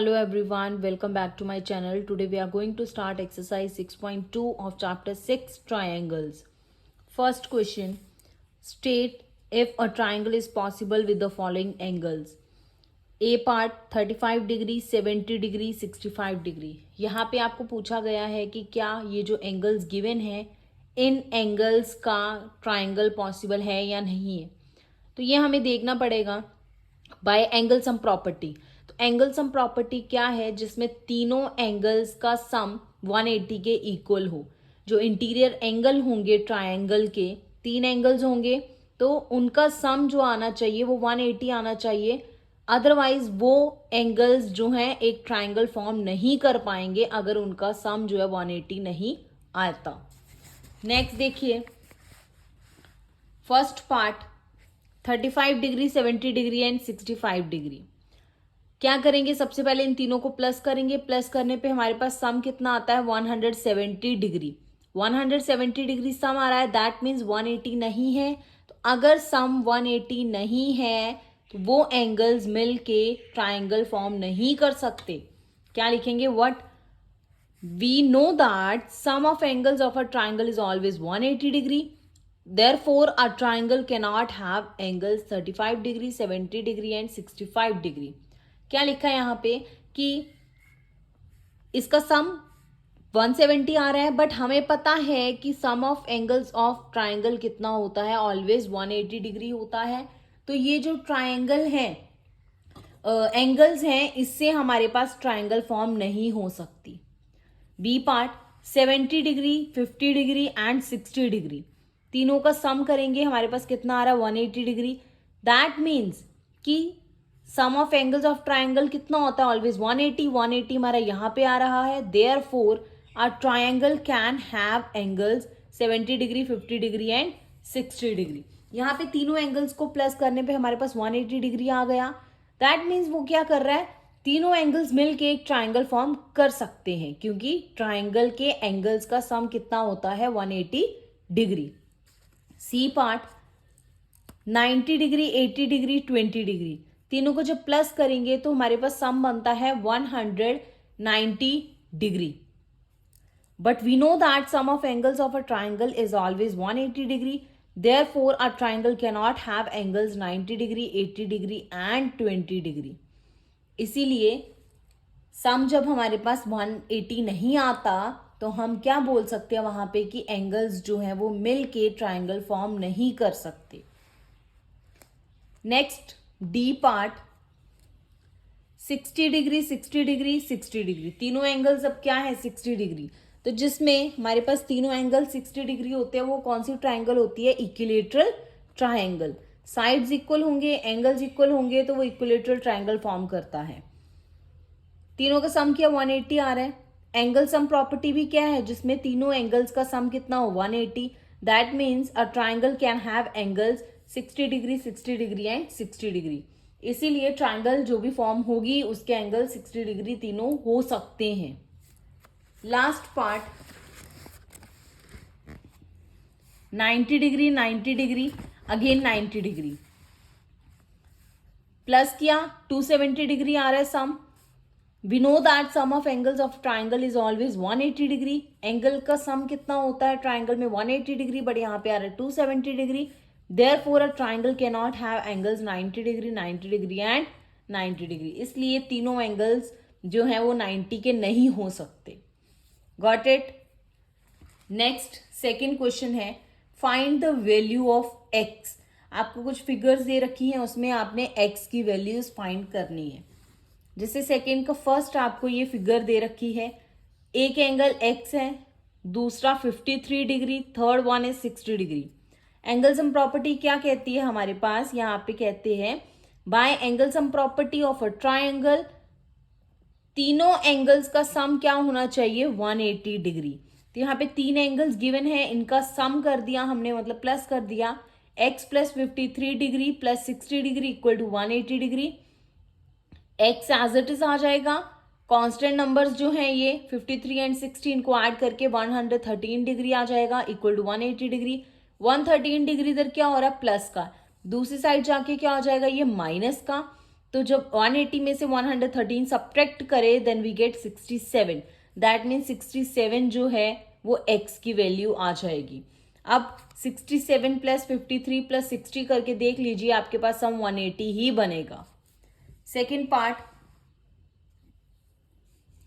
Hello everyone, welcome back to my channel. Today we are going to start exercise 6.2 of chapter 6 triangles. First question, state if a triangle is possible with the following angles. A part 35 degree 70 degree 65 degree. यहाँ पे आपको पूछा गया है कि क्या ये जो एंगल्स गिवन है इन एंगल्स का ट्राइंगल पॉसिबल है या नहीं है. तो ये हमें देखना पड़ेगा बाय एंगल सम प्रॉपर्टी. तो एंगल सम प्रॉपर्टी क्या है, जिसमें तीनों एंगल्स का सम 180 के इक्वल हो. जो इंटीरियर एंगल होंगे ट्रायंगल के, तीन एंगल्स होंगे तो उनका सम जो आना चाहिए वो 180 आना चाहिए. अदरवाइज वो एंगल्स जो हैं एक ट्रायंगल फॉर्म नहीं कर पाएंगे अगर उनका सम जो है 180 नहीं आता. नेक्स्ट देखिए, first part 35 degree 70 degree and 65 degree. क्या करेंगे, सबसे पहले इन तीनों को प्लस करेंगे. प्लस करने पे हमारे पास सम कितना आता है 170 डिग्री. 170 डिग्री सम आ रहा है, दैट मीन्स 180 नहीं है. तो अगर सम 180 नहीं है तो वो एंगल्स मिल के ट्राइंगल फॉर्म नहीं कर सकते. क्या लिखेंगे, what we know that sum of angles of a triangle is always 180 degree. Therefore, a triangle cannot have angles 35 degree 70 degree and 65 degree. क्या लिखा है यहाँ पे कि इसका सम 170 आ रहा है, बट हमें पता है कि सम ऑफ एंगल्स ऑफ ट्राइंगल कितना होता है, ऑलवेज 180 डिग्री होता है. तो ये जो ट्राइंगल है एंगल्स हैं, इससे हमारे पास ट्राइंगल फॉर्म नहीं हो सकती. B part 70 degree 50 degree and 60 degree, तीनों का सम करेंगे, हमारे पास कितना आ रहा है 180 डिग्री. दैट मीन्स कि सम ऑफ एंगल्स ऑफ ट्राइंगल कितना होता है, ऑलवेज 180. 180 हमारा यहाँ पे आ रहा है. Therefore a triangle can have angles 70 degree 50 degree and 60 degree. यहाँ पे तीनों एंगल्स को प्लस करने पे हमारे पास 180 डिग्री आ गया. दैट मीन्स वो क्या कर रहा है, तीनों एंगल्स मिलके एक ट्राइंगल फॉर्म कर सकते हैं, क्योंकि ट्राइंगल के एंगल्स का सम कितना होता है 180 degree. C part 90 degree 80 degree 20 degree, तीनों को जब प्लस करेंगे तो हमारे पास सम बनता है 190 degree. But we know that sum of angles of a triangle is always 180 degree. Therefore a triangle can not have angles 90 degree 80 degree and 20 degree. इसीलिए sum जब हमारे पास 180 नहीं आता तो हम क्या बोल सकते हैं वहां पे कि एंगल्स जो हैं वो मिल के ट्राइंगल फॉर्म नहीं कर सकते. Next D part 60 degree 60 degree 60 degree, तीनों एंगल्स अब क्या है 60 डिग्री. तो जिसमें हमारे पास तीनों एंगल 60 डिग्री होते हैं वो कौन सी ट्राइंगल होती है, इक्विलेटरल ट्राइंगल. साइड्स इक्वल होंगे, एंगल्स इक्वल होंगे तो वो इक्विलेटरल ट्राइंगल फॉर्म करता है. तीनों का सम क्या 180 आ रहा है. एंगल सम प्रॉपर्टी भी क्या है, जिसमें तीनों एंगल्स का सम कितना हो 180. That means a triangle can have angles 60 degree 60 degree and 60 degree. इसीलिए ट्राइंगल जो भी फॉर्म होगी उसके एंगल 60 डिग्री तीनों हो सकते हैं. Last part 90 degree 90 degree again 90 degree, plus किया 270 डिग्री आ रहा है सम. We know that sum of angles of triangle is always 180 degree. Angle का सम कितना होता है ट्राइंगल में 180 डिग्री, बट यहाँ पे आ रहा है 270 degree. Therefore a triangle cannot have angles 90 degree 90 degree and 90 degree. इसलिए तीनों एंगल्स जो हैं वो 90 के नहीं हो सकते. Got it. Next second question है, find the value of X. आपको कुछ फिगर्स दे रखी हैं, उसमें आपने एक्स की वैल्यूज फाइंड करनी है. जैसे सेकेंड का फर्स्ट आपको ये फिगर दे रखी है, एक एंगल x है, दूसरा 53 डिग्री, थर्ड वन है 60 डिग्री. एंगल सम प्रॉपर्टी क्या कहती है हमारे पास, यहाँ पे कहते हैं by angle sum property of a triangle तीनों एंगल्स का सम क्या होना चाहिए 180 डिग्री. तो यहाँ पे तीन एंगल्स गिवन है, इनका सम कर दिया हमने, मतलब प्लस कर दिया. x plus 53 degree plus 60 degree equal to 180 degree. x as it is आ जाएगा. कांस्टेंट नंबर्स जो हैं ये 53 एंड 60, इनको ऐड करके 113 डिग्री आ जाएगा इक्वल टू 180 डिग्री. 113 डिग्री इधर क्या हो रहा है प्लस का, दूसरी साइड जाके क्या हो जाएगा ये माइनस का. तो जब 180 में से 113 सब्ट्रैक्ट करे then we get 67. That means 67 जो है वो x की वैल्यू आ जाएगी. अब 67 प्लस 53 प्लस 60 करके देख लीजिए, आपके पास सम 180 ही बनेगा. सेकेंड पार्ट,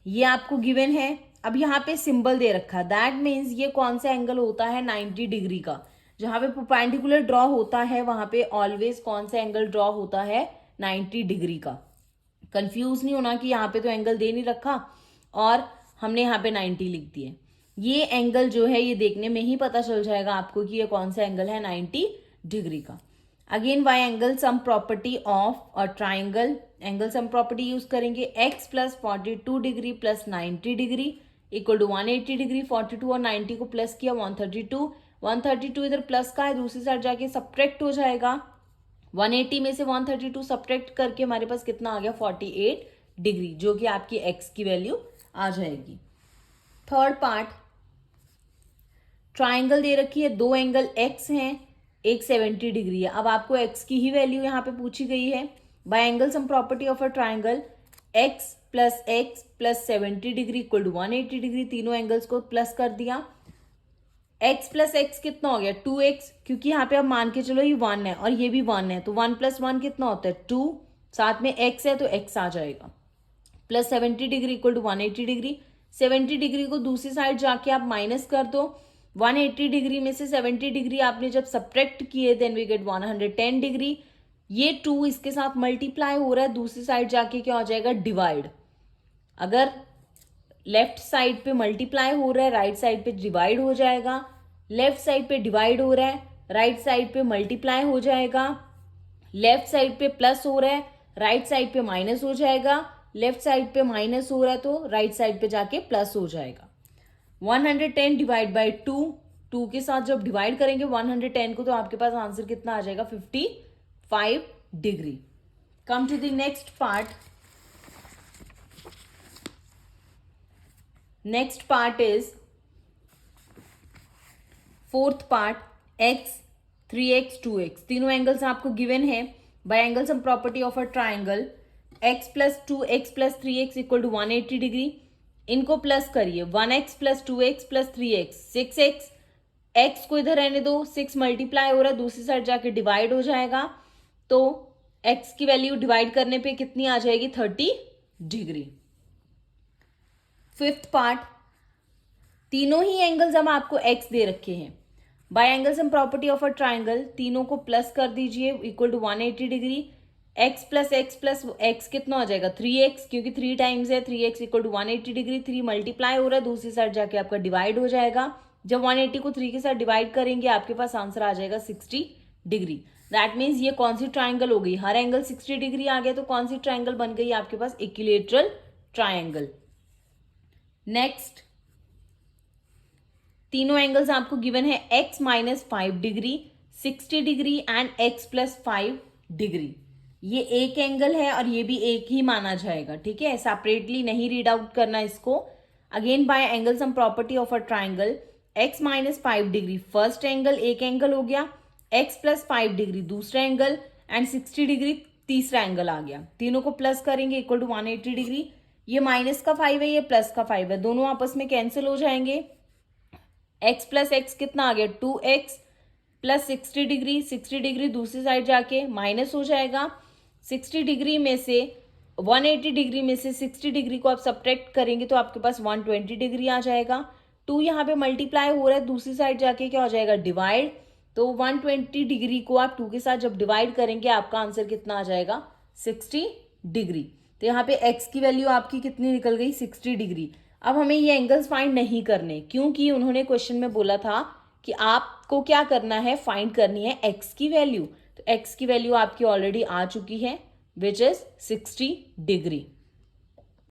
ये आपको गिवन है. अब यहाँ पे सिंबल दे रखा है, दैट मीन्स ये कौन सा एंगल होता है 90 डिग्री का. जहां पे परपेंडिकुलर ड्रॉ होता है वहां पे ऑलवेज कौन सा एंगल ड्रॉ होता है 90 डिग्री का. कंफ्यूज नहीं होना कि यहाँ पे तो एंगल दे नहीं रखा और हमने यहाँ पे 90 लिख दिए. ये एंगल जो है ये देखने में ही पता चल जाएगा आपको कि ये कौन सा एंगल है 90 डिग्री का. Again by angle sum property of a triangle, angle sum property use करेंगे. x plus 42 degree plus 90 degree equal to 180 degree. 42 और 90 को प्लस किया 132. 132 इधर प्लस का है, दूसरी साइड जाके सब्ट्रैक्ट हो जाएगा. 180 में से 132 सब्ट्रैक्ट करके हमारे पास कितना आ गया 48 डिग्री, जो कि आपकी x की वैल्यू आ जाएगी. थर्ड पार्ट, ट्राइंगल दे रखी है, दो एंगल x हैं, एक 70 डिग्री है. अब आपको x की ही वैल्यू यहाँ पे पूछी गई है. By angle sum property of a triangle x plus x plus 70 degree equal to 180 degree. तीनों एंगल्स को प्लस कर दिया. x प्लस x कितना हो गया 2x, क्योंकि यहाँ पे अब मान के चलो ये 1 है और ये भी 1 है, तो 1 प्लस 1 कितना होता है 2. साथ में x है तो x आ जाएगा. Plus 70 degree equal to 180 degree. 70 degree को दूसरी साइड जाके आप माइनस कर दो. 180 डिग्री में से 70 डिग्री आपने जब सब्ट्रैक्ट किए देन वी गेट 110 डिग्री. ये 2 इसके साथ मल्टीप्लाई हो रहा है, दूसरी साइड जाके क्या हो जाएगा डिवाइड. अगर लेफ्ट साइड पे मल्टीप्लाई हो रहा है, राइट साइड पे डिवाइड हो जाएगा. लेफ्ट साइड पे डिवाइड हो रहा है, राइट साइड पे मल्टीप्लाई हो जाएगा. लेफ्ट साइड पे प्लस हो रहा है, राइट साइड पे माइनस हो जाएगा. लेफ्ट साइड पे माइनस हो रहा है तो राइट साइड पे जाके प्लस हो जाएगा. 110 डिवाइड बाई 2 के साथ जब डिवाइड करेंगे 110 को तो आपके पास आंसर कितना आ जाएगा 55 degree. Come to the next part. Next part is fourth part, x 3x 2x. तीनों एंगल्स आपको गिवन है. By angle sum property of a triangle x plus 2x plus 3x equal to 180 degree. इनको plus करिए 1x plus 2x plus 3x 6x. x को इधर रहने दो, 6 multiply हो रहा है, दूसरी साइड जाके डिवाइड हो जाएगा. तो x की वैल्यू डिवाइड करने पे कितनी आ जाएगी 30 डिग्री. फिफ्थ पार्ट, तीनों ही एंगल्स हम आपको x दे रखे हैं. By angle sum property of a triangle तीनों को प्लस कर दीजिए equal to 180 degree. x plus x कितना हो जाएगा 3x, क्योंकि 3 टाइम्स है. 3x equal to 180 degree. 3 multiply हो रहा है, दूसरी साइड जाके आपका डिवाइड हो जाएगा. जब 180 को 3 के साथ डिवाइड करेंगे आपके पास आंसर आ जाएगा 60 डिग्री. दैट मीन्स ये कौन सी ट्राइंगल हो गई, हर एंगल 60 डिग्री आ गया, तो कौन सी ट्राइंगल बन गई आपके पास इक्विलैटरल ट्राइंगल. नेक्स्ट, तीनों एंगल्स आपको गिवन है x minus 5 degree, 60 degree and x plus 5 degree. ये एक एंगल है और ये भी एक ही माना जाएगा. ठीक है, सेपरेटली नहीं रीड आउट करना इसको. Again by angle sum property of a triangle x minus 5 degree first angle, एक एंगल हो गया. x प्लस 5 डिग्री दूसरा एंगल एंड 60 डिग्री तीसरा एंगल आ गया. तीनों को प्लस करेंगे इक्वल टू 180 डिग्री. ये माइनस का 5 है, ये प्लस का 5 है, दोनों आपस में कैंसिल हो जाएंगे. x प्लस एक्स कितना आ गया 2x प्लस 60 डिग्री. 60 डिग्री दूसरी साइड जाके माइनस हो जाएगा. 60 डिग्री में से 180 डिग्री में से 60 डिग्री को आप सब्ट्रैक्ट करेंगे तो आपके पास 120 डिग्री आ जाएगा. 2 यहाँ पे मल्टीप्लाई हो रहा है, दूसरी साइड जाके क्या हो जाएगा डिवाइड. तो 120 डिग्री को आप 2 के साथ जब डिवाइड करेंगे आपका आंसर कितना आ जाएगा 60 डिग्री. तो यहाँ पे x की वैल्यू आपकी कितनी निकल गई 60 डिग्री. अब हमें ये एंगल्स फाइंड नहीं करने, क्योंकि उन्होंने क्वेश्चन में बोला था कि आपको क्या करना है, फाइंड करनी है x की वैल्यू. तो x की वैल्यू आपकी ऑलरेडी आ चुकी है विच इज 60 डिग्री.